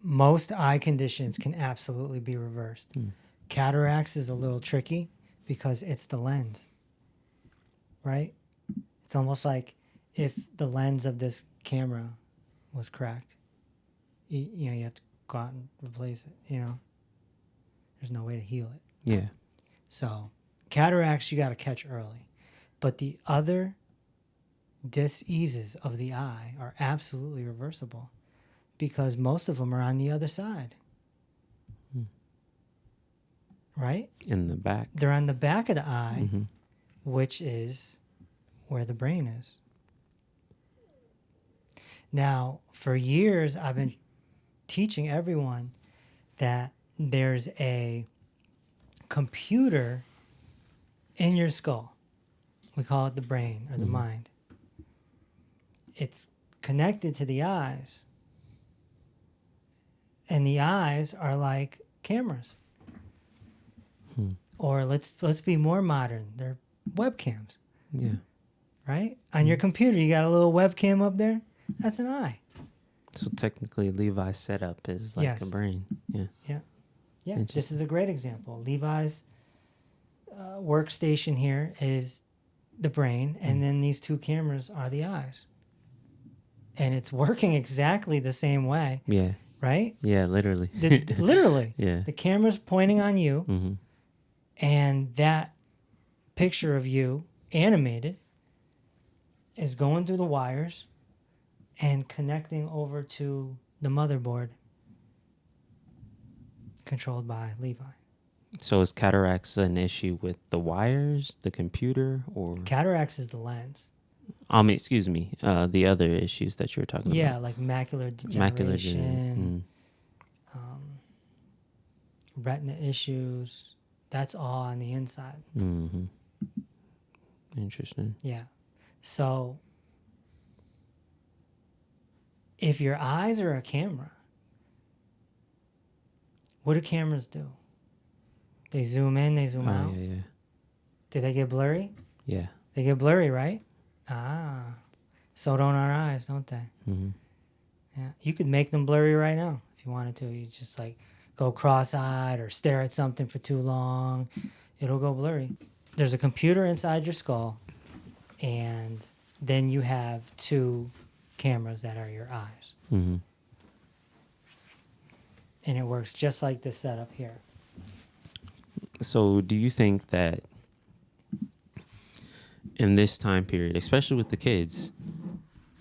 most eye conditions can absolutely be reversed. Cataracts is a little tricky because it's the lens, right? It's almost like if the lens of this camera was cracked, you know, you have to go out and replace it, you know? There's no way to heal it. Yeah. So cataracts you got to catch early. But the other diseases of the eye are absolutely reversible because most of them are on the other side. Right? In the back. They're on the back of the eye, which is where the brain is. Now, for years, I've been teaching everyone that there's a computer in your skull. We call it the brain or the mind. It's connected to the eyes. And the eyes are like cameras. Or let's be more modern. They're webcams. Yeah. Right? On your computer, you got a little webcam up there. That's an eye. So technically, Levi's setup is like a brain. Yeah. Yeah. Yeah. This is a great example. Levi's workstation here is the brain, and then these two cameras are the eyes. And it's working exactly the same way. Yeah. Right? Yeah, literally. Literally. Yeah. The camera's pointing on you, and that picture of you, animated, is going through the wires and connecting over to the motherboard controlled by Levi. So is cataracts an issue with the wires, the computer, or? Cataracts is the lens. Excuse me, the other issues that you were talking about. Yeah, like macular degeneration, retina issues. That's all on the inside. Interesting. Yeah. So if your eyes are a camera, what do cameras do? They zoom in, they zoom out. Yeah. Do they get blurry? Yeah. They get blurry, right? So don't our eyes, don't they? Yeah. You could make them blurry right now if you wanted to. You just like go cross-eyed or stare at something for too long. It'll go blurry. There's a computer inside your skull, and then you have two cameras that are your eyes. And it works just like this setup here. So do you think that in this time period, especially with the kids,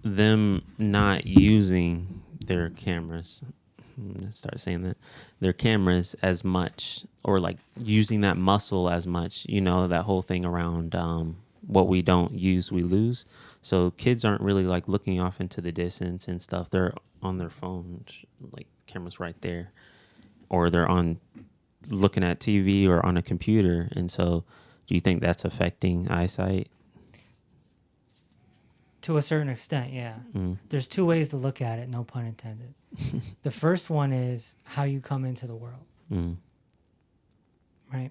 them not using their cameras, I'm going to start saying that, their cameras as much, or like using that muscle as much, you know, that whole thing around what we don't use, we lose. So kids aren't really like looking off into the distance and stuff. They're on their phones, like cameras right there, or they're on looking at TV or on a computer. And so do you think that's affecting eyesight? To a certain extent, yeah. There's two ways to look at it, no pun intended. The first one is how you come into the world. Right?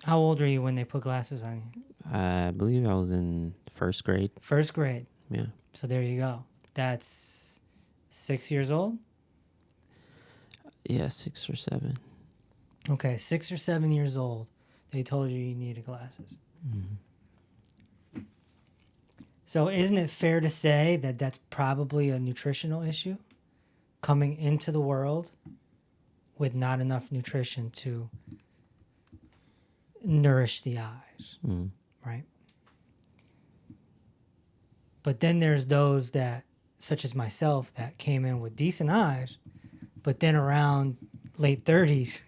How old were you when they put glasses on you? I believe I was in first grade. First grade. Yeah. So there you go. That's 6 years old? Yeah, 6 or 7. Okay, 6 or 7 years old. They told you needed glasses. So isn't it fair to say that that's probably a nutritional issue? Coming into the world with not enough nutrition to nourish the eyes, right? But then there's those that, such as myself, that came in with decent eyes, but then around late 30s,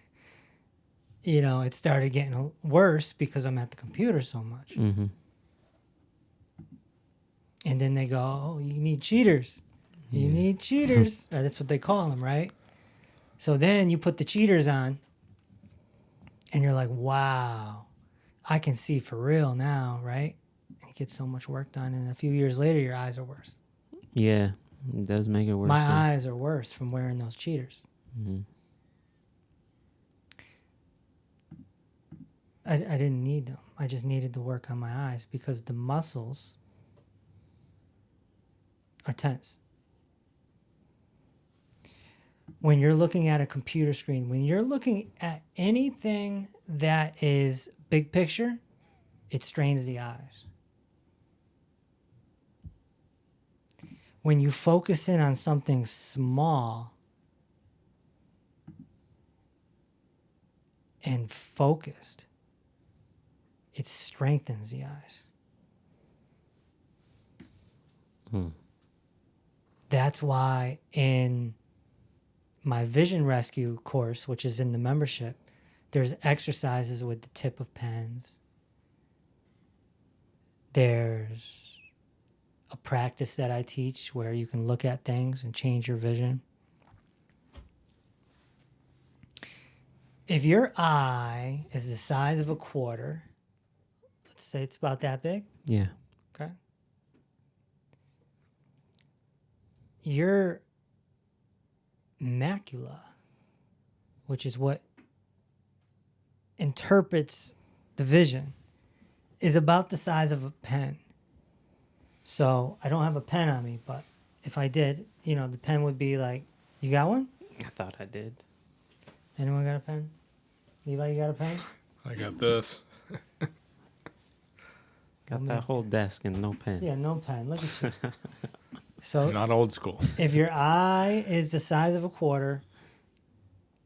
you know, it started getting worse because I'm at the computer so much. And then they go, oh, you need cheaters. You need cheaters. That's what they call them, right? So then you put the cheaters on, and you're like, wow, I can see for real now, right? You get so much work done, and a few years later, your eyes are worse. Yeah, it does make it worse. My eyes are worse from wearing those cheaters. I didn't need them. I just needed to work on my eyes because the muscles are tense. when you're looking at a computer screen, when you're looking at anything that is big picture, it strains the eyes. When you focus in on something small and focused, it strengthens the eyes. That's why in my vision rescue course, which is in the membership, there's exercises with the tip of pens. There's a practice that I teach where you can look at things and change your vision. If your eye is the size of a quarter, let's say it's about that big. Yeah. Okay. Your macula, which is what interprets the vision, is about the size of a pen. So I don't have a pen on me, but if I did, you know, the pen would be like, you got one? I thought I did. Anyone got a pen? Levi, you got a pen? I got this. Got that whole desk and no pen. Yeah, no pen. Look at you. So Not old school. if your eye is the size of a quarter,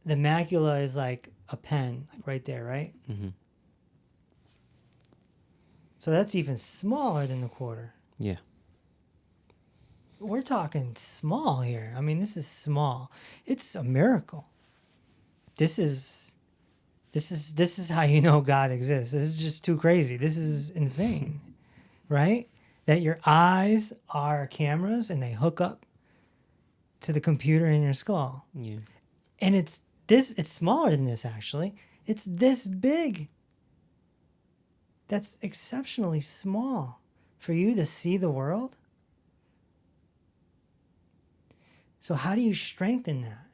the macula is like a pen, like right there, right? Mm-hmm. So that's even smaller than the quarter. Yeah. We're talking small here. I mean, this is small. It's a miracle. This is how you know God exists. This is just too crazy. This is insane, right? That your eyes are cameras and they hook up to the computer in your skull. Yeah. And it's smaller than this actually. It's this big. That's exceptionally small for you to see the world. So how do you strengthen that?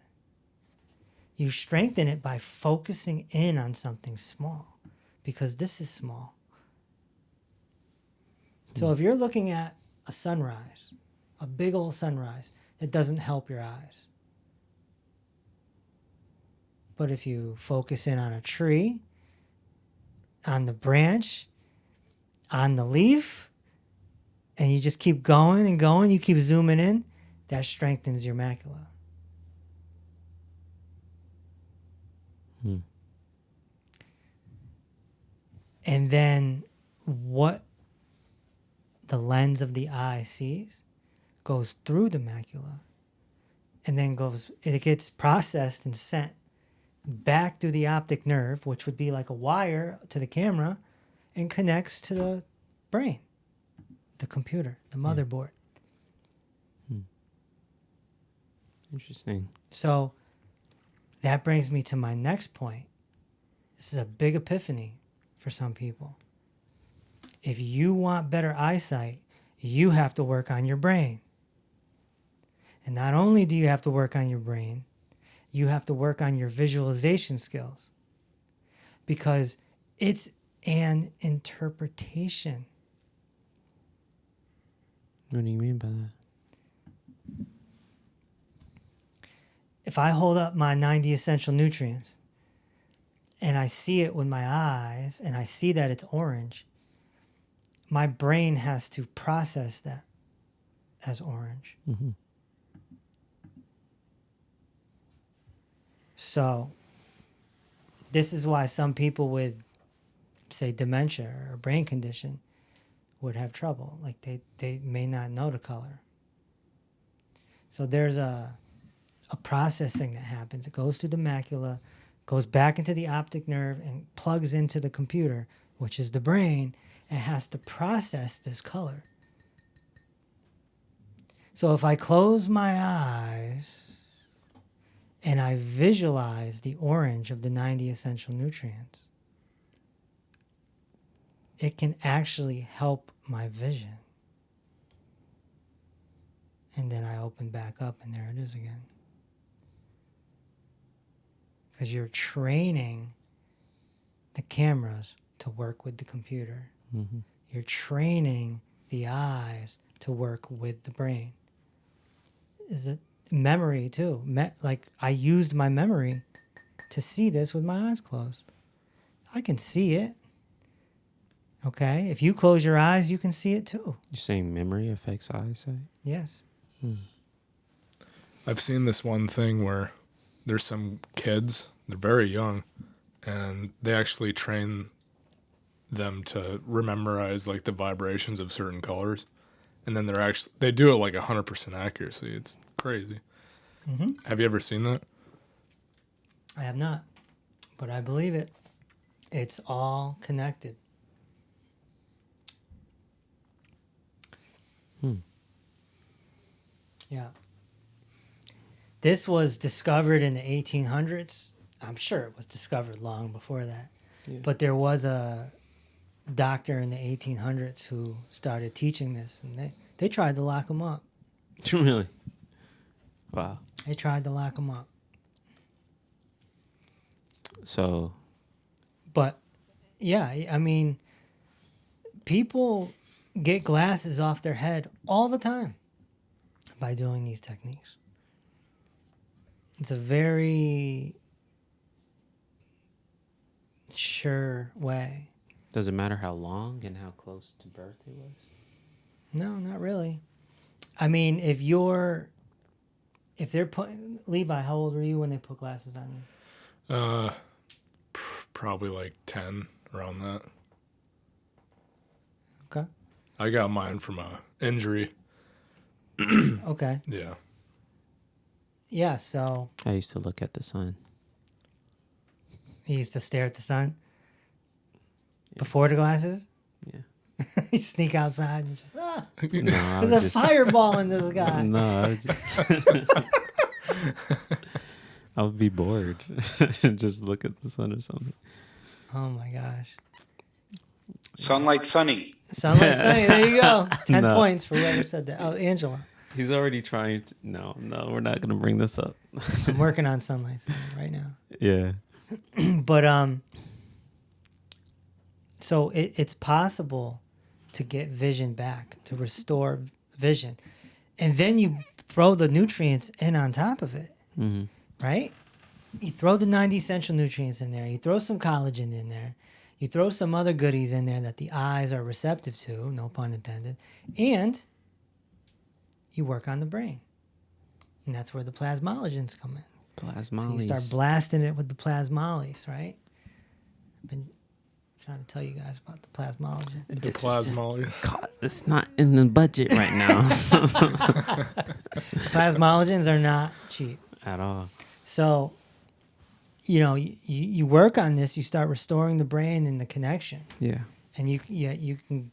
You strengthen it by focusing in on something small, because this is small. So if you're looking at a sunrise, a big old sunrise, it doesn't help your eyes. But if you focus in on a tree, on the branch, on the leaf, and you just keep going and going, you keep zooming in, that strengthens your macula. And then what the lens of the eye sees goes through the macula and then it gets processed and sent back through the optic nerve, which would be like a wire to the camera, and connects to the brain, the computer, the motherboard. Interesting. So that brings me to my next point. This is a big epiphany for some people. If you want better eyesight, you have to work on your brain. And not only do you have to work on your brain, you have to work on your visualization skills, because it's an interpretation. What do you mean by that? If I hold up my 90 essential nutrients and I see it with my eyes and I see that it's orange, my brain has to process that as orange. Mm-hmm. So this is why some people with, say, dementia or brain condition would have trouble. Like they may not know the color. So there's a processing that happens. It goes through the macula, goes back into the optic nerve, and plugs into the computer, which is the brain, and has to process this color. So if I close my eyes and I visualize the orange of the 90 essential nutrients, it can actually help my vision. And then I open back up and there it is again. Because you're training the cameras to work with the computer. Mm-hmm. You're training the eyes to work with the brain. memory too. Like I used my memory to see this with my eyes closed. I can see it. Okay, if you close your eyes, you can see it too. You're saying memory affects eyesight? Yes. I've seen this one thing where there's some kids, they're very young, and they actually train them to memorize like the vibrations of certain colors. And then they do it like 100% accuracy. It's crazy. Mm-hmm. Have you ever seen that? I have not, but I believe it. It's all connected. Yeah. This was discovered in the 1800s. I'm sure it was discovered long before that. Yeah. But there was a doctor in the 1800s who started teaching this, and they tried to lock him up. Really? Wow. They tried to lock him up. So, But, yeah, I mean, people get glasses off their head all the time by doing these techniques. It's a very sure way. does it matter how long and how close to birth it was? No, not really. I mean, if they're putting, Levi, how old were you when they put glasses on you? Probably like 10, around that. Okay. I got mine from a injury. Okay. Yeah. Yeah, so I used to look at the sun. he used to stare at the sun before the glasses. Yeah. He'd sneak outside and just, No, there's a fireball in the sky. No, I would be bored. Just look at the sun or something. Oh my gosh. Sunlight Sunny. Sunlight Sunny, there you go. 10 No. points for whoever said that. Oh, Angela. He's already trying to. No, we're not going to bring this up. I'm working on Sunlight Sunny right now. Yeah. But so it's possible to get vision back, to restore vision. And then you throw the nutrients in on top of it, Mm-hmm. right? You throw the 90 essential nutrients in there. You throw some collagen in there. You throw some other goodies in there that the eyes are receptive to, no pun intended. And you work on the brain. And that's where the plasmalogens come in. Plasmalies. So you start blasting it with the plasmalies, right? I've been trying to tell you guys about the plasmalogens. The plasma. God, it's not in the budget right now Plasmalogens are not cheap. at all. So, you work on this, you start restoring the brain and the connection. Yeah. And you can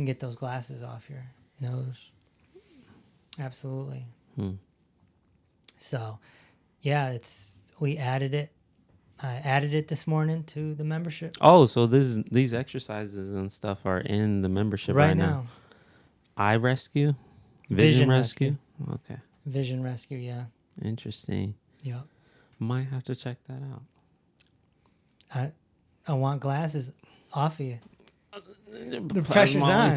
get those glasses off your nose. Absolutely. So, yeah, we added it. I added it this morning to the membership. Oh, so these exercises and stuff are in the membership right now. Eye rescue, vision rescue. Okay, Vision rescue, yeah. interesting. Yep. Might have to check that out. I want glasses off of you. The pressure's on.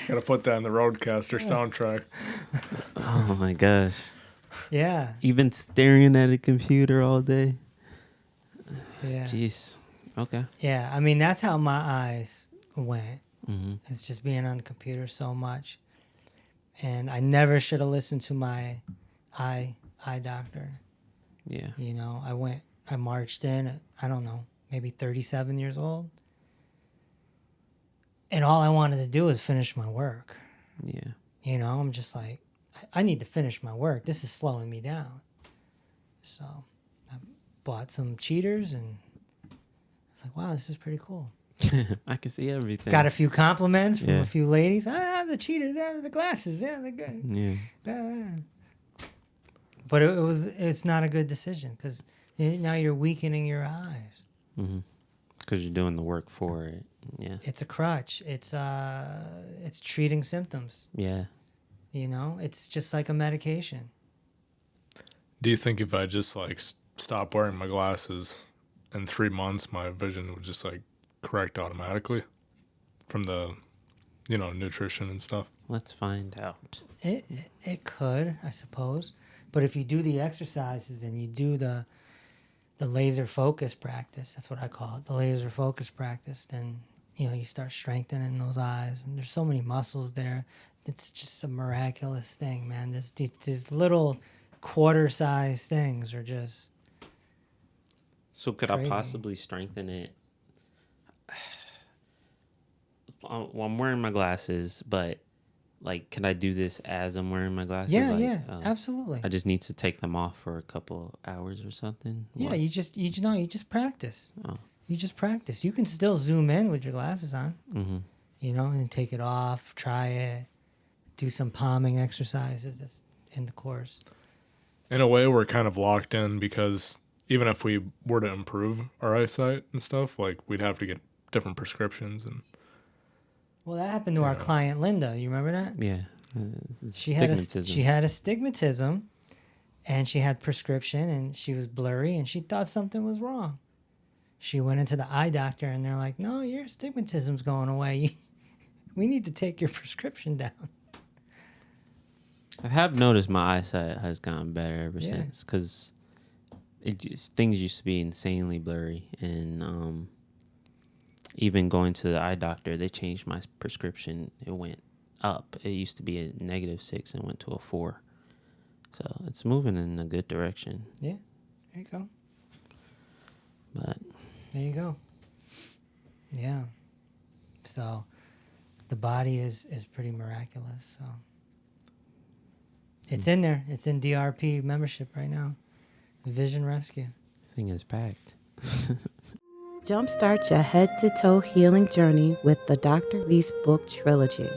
Gotta put that in the Roadcaster soundtrack. Oh my gosh. Yeah. You've been staring at a computer all day? Yeah. Jeez. Okay. Yeah. I mean, that's how my eyes went. Mm-hmm. It's just being on the computer so much. And I never should have listened to my eye doctor. Yeah. I marched in at, I don't know, maybe 37 years old. And all I wanted to do was finish my work. Yeah. I'm just like, I need to finish my work. This is slowing me down. So I bought some cheaters and I was like, wow, this is pretty cool. I can see everything. Got a few compliments from Yeah. a few ladies. The cheaters, the glasses, they're good. Yeah. But it's not a good decision because now you're weakening your eyes. Mm-hmm. Because you're doing the work for it. Yeah. It's a crutch. It's treating symptoms. Yeah. It's just like a medication. Do you think if I just like stop wearing my glasses in 3 months, my vision would just like correct automatically from the nutrition and stuff. Let's find out. It could, I suppose. But if you do the exercises and you do the laser focus practice, that's what I call it, the laser focus practice, then you start strengthening those eyes, and there's so many muscles there. It's just a miraculous thing, man. These little quarter-sized things are just So could crazy. I possibly strengthen it? Well, I'm wearing my glasses, but like, can I do this as I'm wearing my glasses? Yeah, absolutely. I just need to take them off for a couple hours or something. Yeah, What? you just practice. Oh. You just practice. You can still zoom in with your glasses on, Mm-hmm. and take it off, try it, do some palming exercises that's in the course. In a way, we're kind of locked in because even if we were to improve our eyesight and stuff, like we'd have to get different prescriptions. And Well, that happened to our client Linda. You remember that? Yeah. She had astigmatism, and she had prescription, and she was blurry, and she thought something was wrong. She went into the eye doctor, and they're like, "No, your astigmatism's going away. We need to take your prescription down." I have noticed my eyesight has gotten better ever Yeah. since, because things used to be insanely blurry, and even going to the eye doctor, they changed my prescription. It went up. It used to be a -6 and went to a 4. So it's moving in a good direction. Yeah, there you go. But There you go. Yeah. So the body is pretty miraculous. So it's in there. It's in DRP membership right now. The Vision Rescue. the thing is packed. Jumpstart your head-to-toe healing journey with the Dr. Reese book trilogy.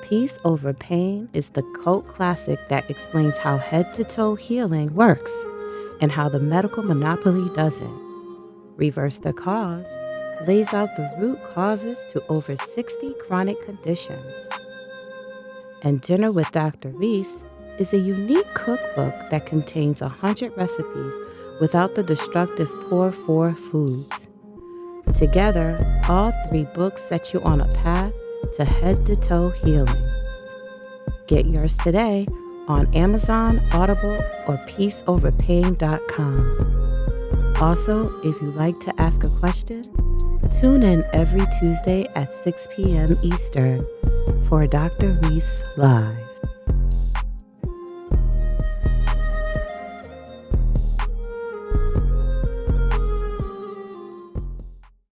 Peace Over Pain is the cult classic that explains how head-to-toe healing works and how the medical monopoly doesn't. Reverse the Cause lays out the root causes to over 60 chronic conditions. And Dinner with Dr. Reese is a unique cookbook that contains 100 recipes without the destructive poor 4 foods. Together, all 3 books set you on a path to head-to-toe healing. Get yours today on Amazon, Audible, or peaceoverpain.com. Also, if you'd like to ask a question, tune in every Tuesday at 6 p.m. Eastern for Dr. Reese Live.